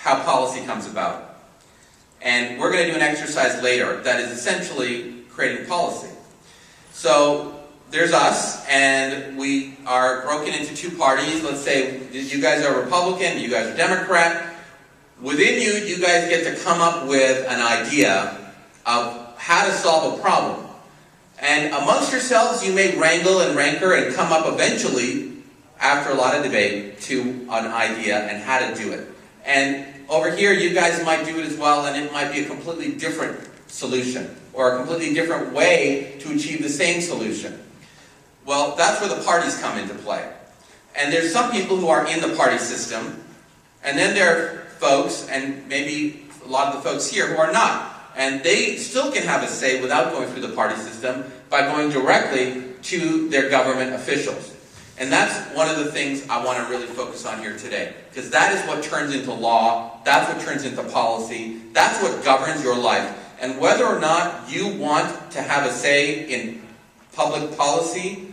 how policy comes about. And we're going to do an exercise later that is essentially creating policy. So there's us, and we are broken into two parties. Let's say you guys are Republican, you guys are Democrat. Within you, you guys get to come up with an idea of how to solve a problem. And amongst yourselves, you may wrangle and rancor and come up eventually, after a lot of debate, to an idea and how to do it. And over here, you guys might do it as well, and it might be a completely different solution, or a completely different way to achieve the same solution. Well, that's where the parties come into play. And there's some people who are in the party system, and then there are folks, and maybe a lot of the folks here, who are not. And they still can have a say without going through the party system by going directly to their government officials. And that's one of the things I want to really focus on here today. Because that is what turns into law, that's what turns into policy, that's what governs your life. And whether or not you want to have a say in public policy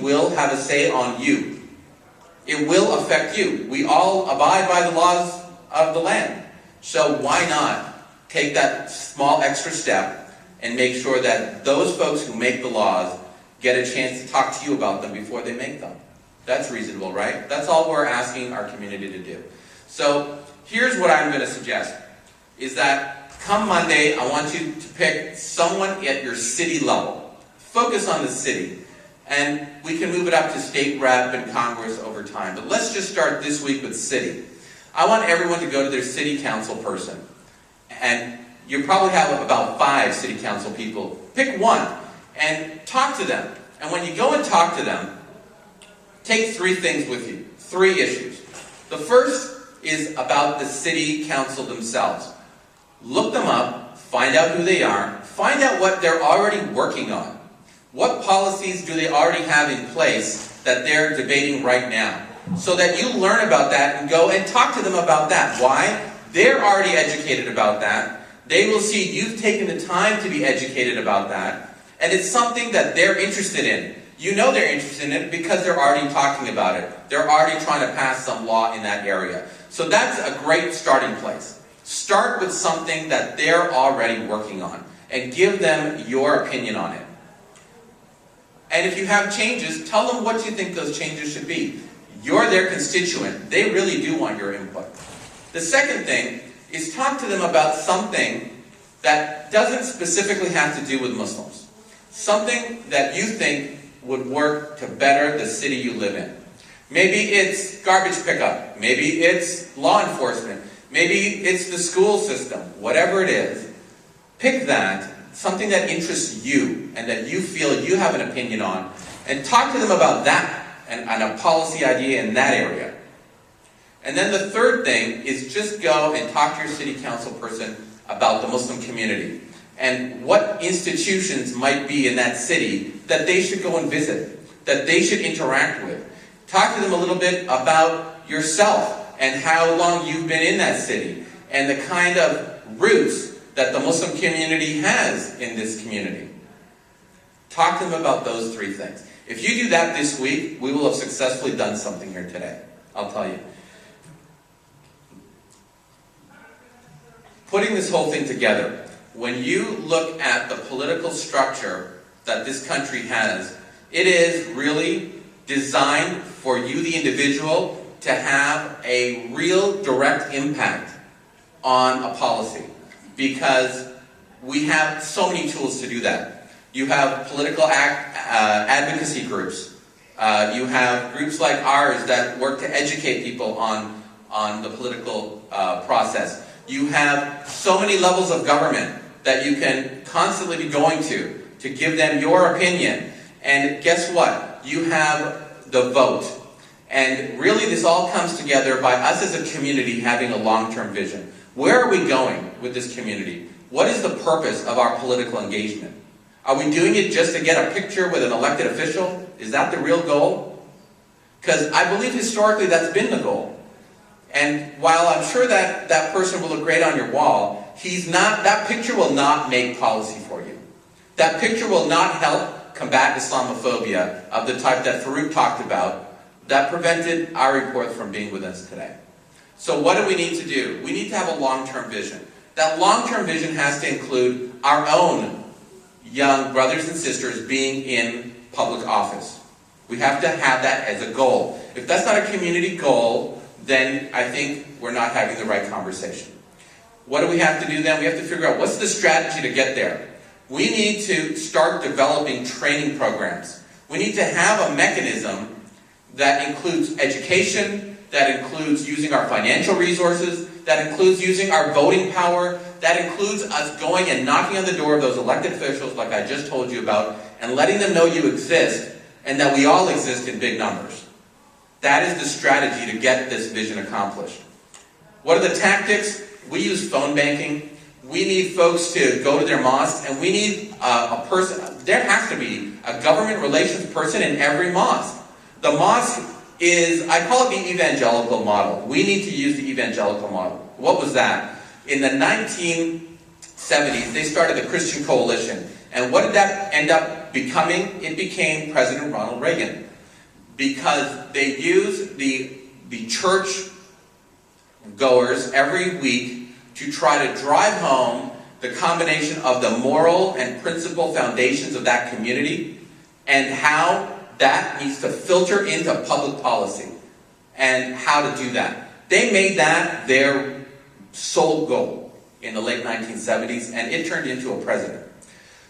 will have a say on you. It will affect you. We all abide by the laws of the land. So why not take that small extra step and make sure that those folks who make the laws get a chance to talk to you about them before they make them. That's reasonable, right? That's all we're asking our community to do. So here's what I'm going to suggest, is that come Monday, I want you to pick someone at your city level. Focus on the city. And we can move it up to state rep and Congress over time. But let's just start this week with city. I want everyone to go to their city council person. And you probably have about 5 city council people. Pick one and talk to them. And when you go and talk to them, take 3 things with you. 3 issues. The first is about the city council themselves. Look them up, find out who they are, find out what they're already working on. What policies do they already have in place that they're debating right now? So that you learn about that and go and talk to them about that. Why? They're already educated about that. They will see you've taken the time to be educated about that. And it's something that they're interested in. You know they're interested in it because they're already talking about it. They're already trying to pass some law in that area. So that's a great starting place. Start with something that they're already working on and give them your opinion on it. And if you have changes, tell them what you think those changes should be. You're their constituent. They really do want your input. The second thing is talk to them about something that doesn't specifically have to do with Muslims. Something that you think would work to better the city you live in. Maybe it's garbage pickup. Maybe it's law enforcement. Maybe it's the school system. Whatever it is, pick that, something that interests you and that you feel you have an opinion on, and talk to them about that and a policy idea in that area. And then the third thing is just go and talk to your city council person about the Muslim community and what institutions might be in that city that they should go and visit, that they should interact with. Talk to them a little bit about yourself and how long you've been in that city and the kind of roots that the Muslim community has in this community. Talk to them about those 3 things. If you do that this week, we will have successfully done something here today. I'll tell you. Putting this whole thing together, when you look at the political structure that this country has, it is really designed for you, the individual, to have a real direct impact on a policy. Because we have so many tools to do that. You have political advocacy groups. You have groups like ours that work to educate people on the political process. You have so many levels of government that you can constantly be going to give them your opinion. And guess what? You have the vote. And really this all comes together by us as a community having a long-term vision. Where are we going with this community? What is the purpose of our political engagement? Are we doing it just to get a picture with an elected official? Is that the real goal? Because I believe historically that's been the goal. And while I'm sure that that person will look great on your wall, that picture will not make policy for you. That picture will not help combat Islamophobia of the type that Farouk talked about that prevented our report from being with us today. So what do we need to do? We need to have a long-term vision. That long-term vision has to include our own young brothers and sisters being in public office. We have to have that as a goal. If that's not a community goal, then I think we're not having the right conversation. What do we have to do then? We have to figure out what's the strategy to get there. We need to start developing training programs. We need to have a mechanism that includes education, that includes using our financial resources, that includes using our voting power, that includes us going and knocking on the door of those elected officials like I just told you about, and letting them know you exist and that we all exist in big numbers. That is the strategy to get this vision accomplished. What are the tactics? We use phone banking. We need folks to go to their mosques, and we need a person. There has to be a government relations person in every mosque. The mosque is, I call it the evangelical model. We need to use the evangelical model. What was that? In the 1970s, they started the Christian Coalition. And what did that end up becoming? It became President Ronald Reagan. Because they used the church goers every week to try to drive home the combination of the moral and principle foundations of that community and how that needs to filter into public policy and how to do that. They made that their sole goal in the late 1970s, and it turned into a president.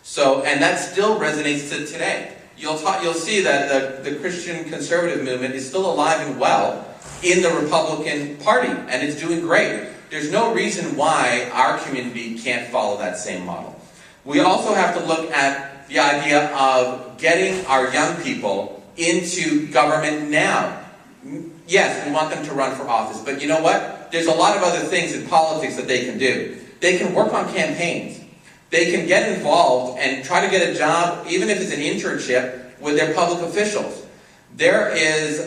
So, and that still resonates to today. You'll see that the Christian conservative movement is still alive and well in the Republican Party, and it's doing great. There's no reason why our community can't follow that same model. We also have to look at the idea of getting our young people into government now. Yes, we want them to run for office, but you know what? There's a lot of other things in politics that they can do. They can work on campaigns. They can get involved and try to get a job, even if it's an internship, with their public officials. There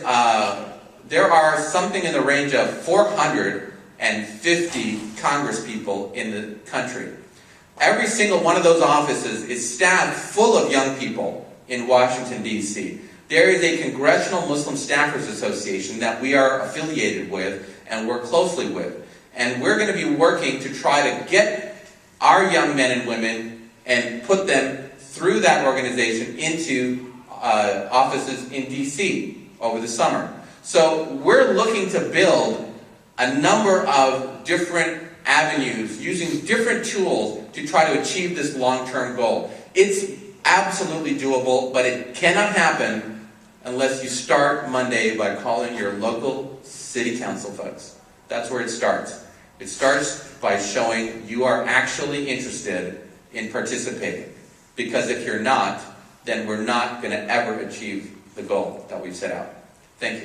are something in the range of 450 congresspeople in the country. Every single one of those offices is staffed full of young people in Washington, D.C. There is a Congressional Muslim Staffers Association that we are affiliated with and work closely with. And we're going to be working to try to get our young men and women and put them through that organization into offices in D.C. over the summer. So we're looking to build a number of different avenues using different tools to try to achieve this long-term goal. It's absolutely doable, but it cannot happen unless you start Monday by calling your local city council folks. That's where it starts. It starts by showing you are actually interested in participating. Because if you're not, then we're not going to ever achieve the goal that we've set out. Thank you.